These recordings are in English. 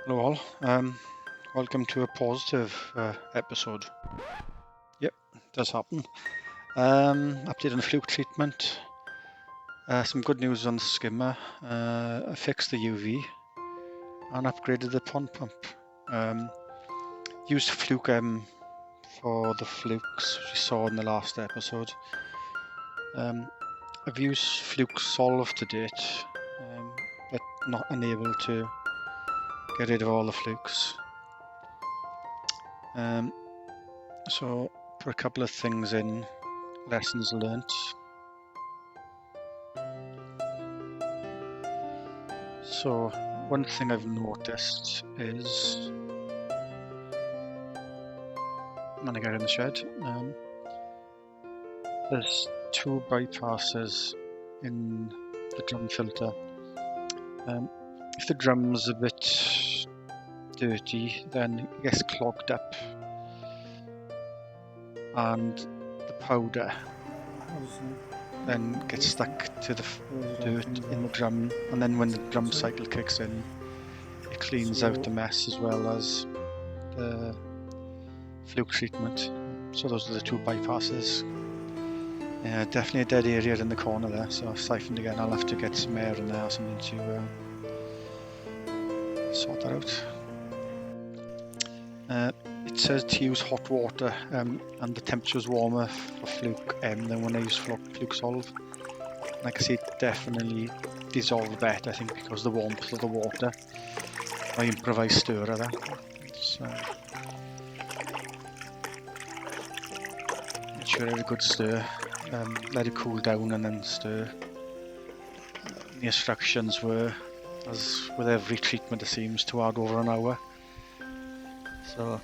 Hello all, welcome to a positive episode. Yep, does happen. Update on the fluke treatment. Some good news on the skimmer. I fixed the UV and upgraded the pond pump. Used fluke for the flukes you saw in the last episode. I've used fluke solve to date, but not unable to get rid of all the flukes. So put a couple of things in, lessons learnt. So one thing I've noticed is when I get in the shed, there's two bypasses in the drum filter. If the drum's a bit dirty, then it gets clogged up and the powder then gets stuck to the dirt in the drum, and then when the drum cycle kicks in, it cleans out the mess as well as the fluke treatment. So those are the two bypasses. Yeah, definitely a dead area in the corner there, so I've siphoned again. I'll have to get some air in there or something to sort that out. It says to use hot water, and the temperature's warmer for fluke than when I use fluke solve. And I can see it definitely dissolved better, I think, because of the warmth of the water. My improvised stirrer there. Make sure I have a good stir. Let it cool down and then stir. The instructions were, as with every treatment it seems, to add over an hour. So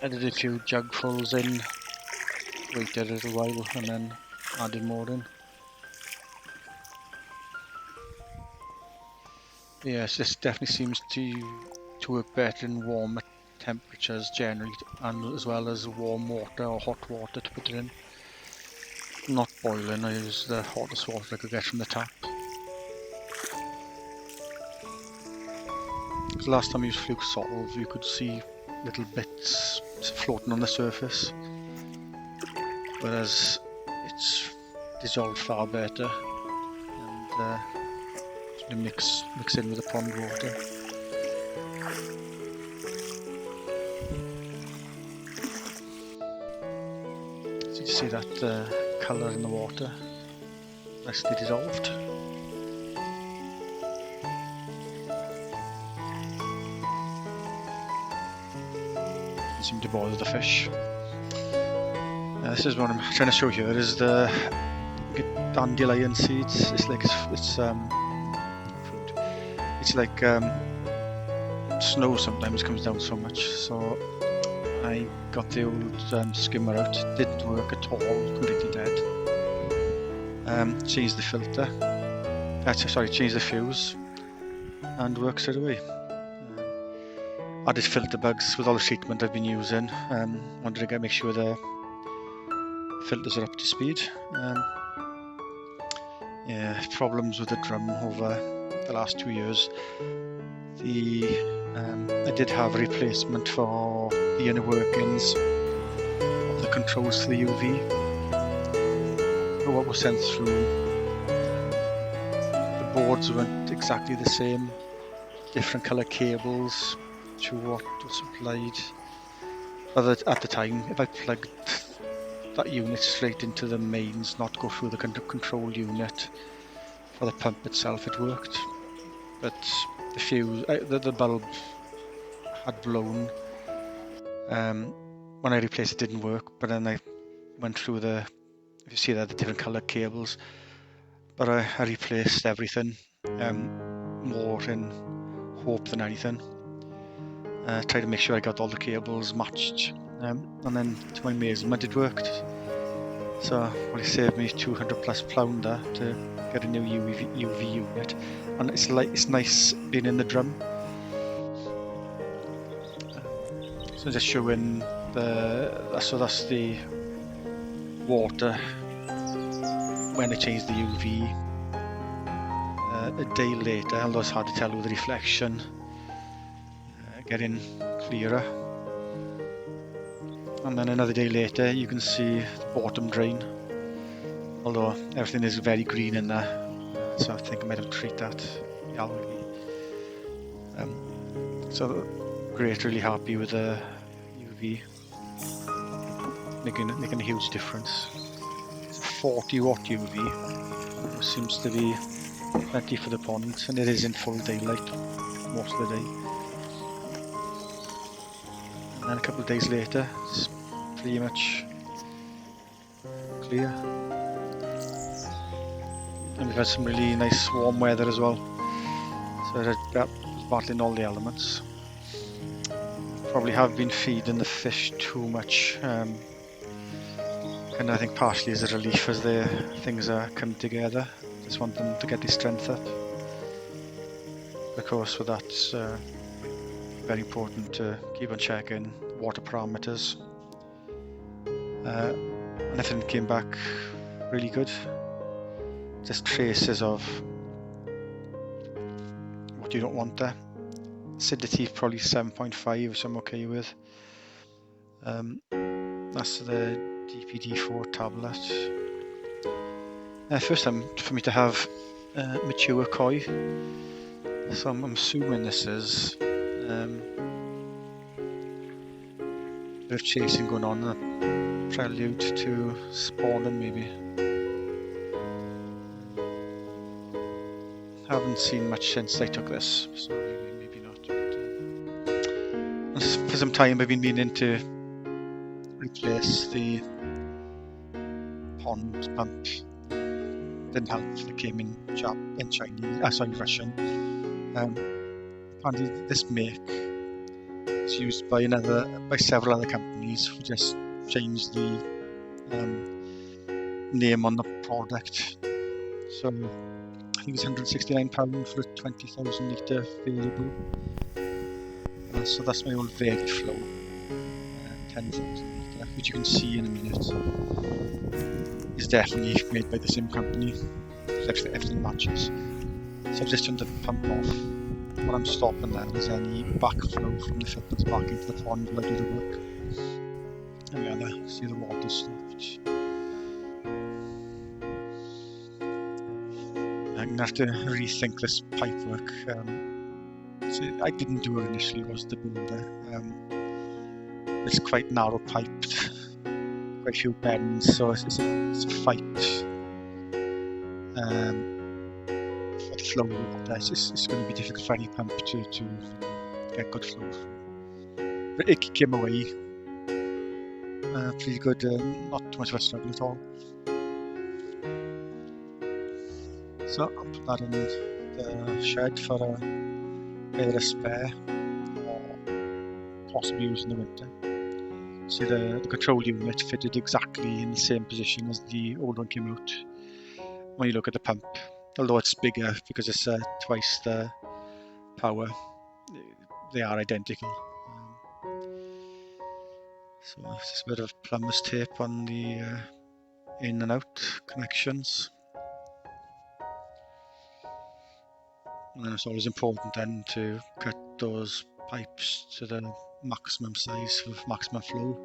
I did a few jugfuls in, waited a little while and then added more in. Yes, this definitely seems to work better in warmer temperatures generally, and as well as warm water or hot water to put it in. Not boiling, I use the hottest water I could get from the tap. Because last time I used fluke solve, you could see little bits floating on the surface, whereas it's dissolved far better, and mix in with the pond water. So you see that colour in the water, nicely dissolved. Doesn't seem to bother the fish. This is what I'm trying to show here, is the dandelion seeds. It's like snow sometimes comes down so much, so I got the old skimmer out. Didn't work at all, completely dead. Changed the filter, changed the fuse, and works straight away. Added filter bugs with all the treatment I've been using. Wanted to make sure the filters are up to speed. Yeah, problems with the drum over the last 2 years. I did have a replacement for the inner workings of the controls for the UV. But what was sent through, the boards weren't exactly the same. Different colour cables to what was supplied. At the time, if I plugged that unit straight into the mains, not go through the control unit for the pump itself, it worked. But the fuse, the bulb had blown. When I replaced it, didn't work, but then I went through if you see there, the different colour cables. But I replaced everything, more in hope than anything. Tried to make sure I got all the cables matched, and then to my amazement it worked. So it saved me 200 plus pounder to get a new UV unit, and it's nice being in the drum. So just showing that's the water when I changed the UV. A day later, although it's hard to tell with the reflection, getting clearer. And then another day later you can see the bottom drain, although everything is very green in there, so I think I might have treated that the algae. So great, really happy with the UV, making a huge difference. It's a 40 watt UV, which seems to be plenty for the pond, and it is in full daylight most of the day. And then a couple of days later it's pretty much clear. And we've had some really nice warm weather as well, so that was battling all the elements. Probably have been feeding the fish too much, and I think partially as a relief as the things are coming together. Just want them to get their strength up. Of course, with that, it's very important to keep on checking water parameters. And everything came back really good. Just traces of what you don't want there. Acidity probably 7.5, which I'm okay with. That's the DPD4 tablet. First time for me to have mature koi, so I'm assuming this is a bit of chasing going on, a prelude to spawning maybe. Haven't seen much since I took this, so maybe not. But, for some time I've been meaning to replace the pond pump. Didn't help, it came in Chinese, sorry, Russian. Apparently this make is used by several other companies who just changed the name on the product. So I think it's £169 for a 20,000 litre variable. So that's my old vari flow, 10,000 litre, which you can see in a minute. Is definitely made by the same company. Everything matches. So I've just turned the pump off. What I'm stopping there is any backflow from the filters back into the pond while I do the work. And yeah, see the water stopped. I'm gonna have to rethink this pipe work. So I didn't do it initially, was the builder. It's quite narrow piped, quite a few bends, so it's a fight for the flow of water. It's going to be difficult for any pump to get good flow. But it came away pretty good, not too much of a struggle at all. So I'll put that in the shed for either a spare or possibly use in the winter. See the control unit fitted exactly in the same position as the old one came out. When you look at the pump, although it's bigger because it's twice the power, they are identical. So it's just a bit of plumber's tape on the in and out connections. And then it's always important then to cut those pipes to the maximum size for maximum flow.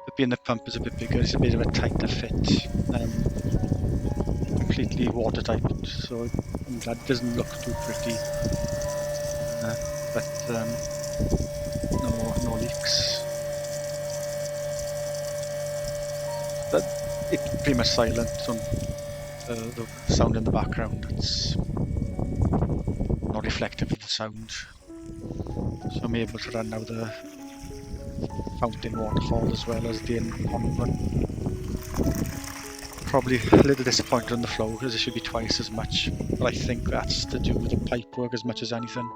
But being the pump is a bit bigger, it's a bit of a tighter fit. Completely watertight, so I'm glad it doesn't look too pretty. But no leaks. But it's pretty much silent on the sound in the background. It's not reflective of the sound. So I'm able to run now the fountain waterfall as well as the in-pond one. Probably a little disappointed on the flow because it should be twice as much, but I think that's to do with the pipe work as much as anything.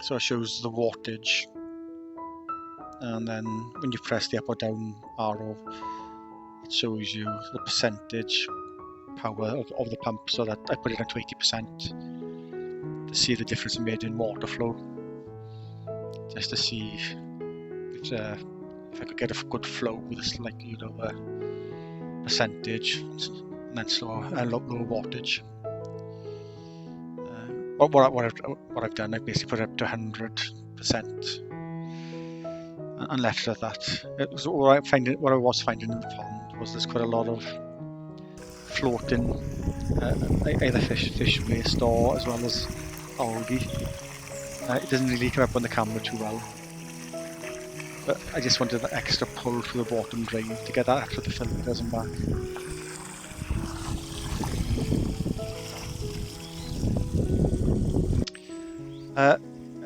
So it shows the wattage, and then when you press the up or down arrow, it shows you the percentage power of the pump, so that I put it at 80% to see the difference made in water flow, just to see if I could get a good flow with a slightly lower percentage and then lower wattage. what I've done, I've basically put it up to 100% and left it at that. What I was finding in the pond was there's quite a lot of floating either fish waste or as well as algae. It doesn't really come up on the camera too well, but I just wanted that extra pull through the bottom drain to get that up to the filters and back.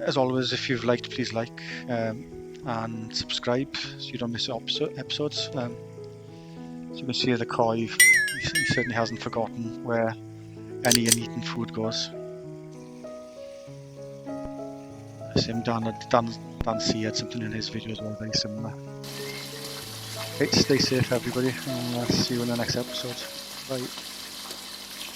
As always, if you've liked, please like and subscribe so you don't miss episodes. So you can see the Koi, he certainly hasn't forgotten where any uneaten food goes. Same Dan C had something in his video as well, very similar. Okay, stay safe everybody, and see you in the next episode. Bye.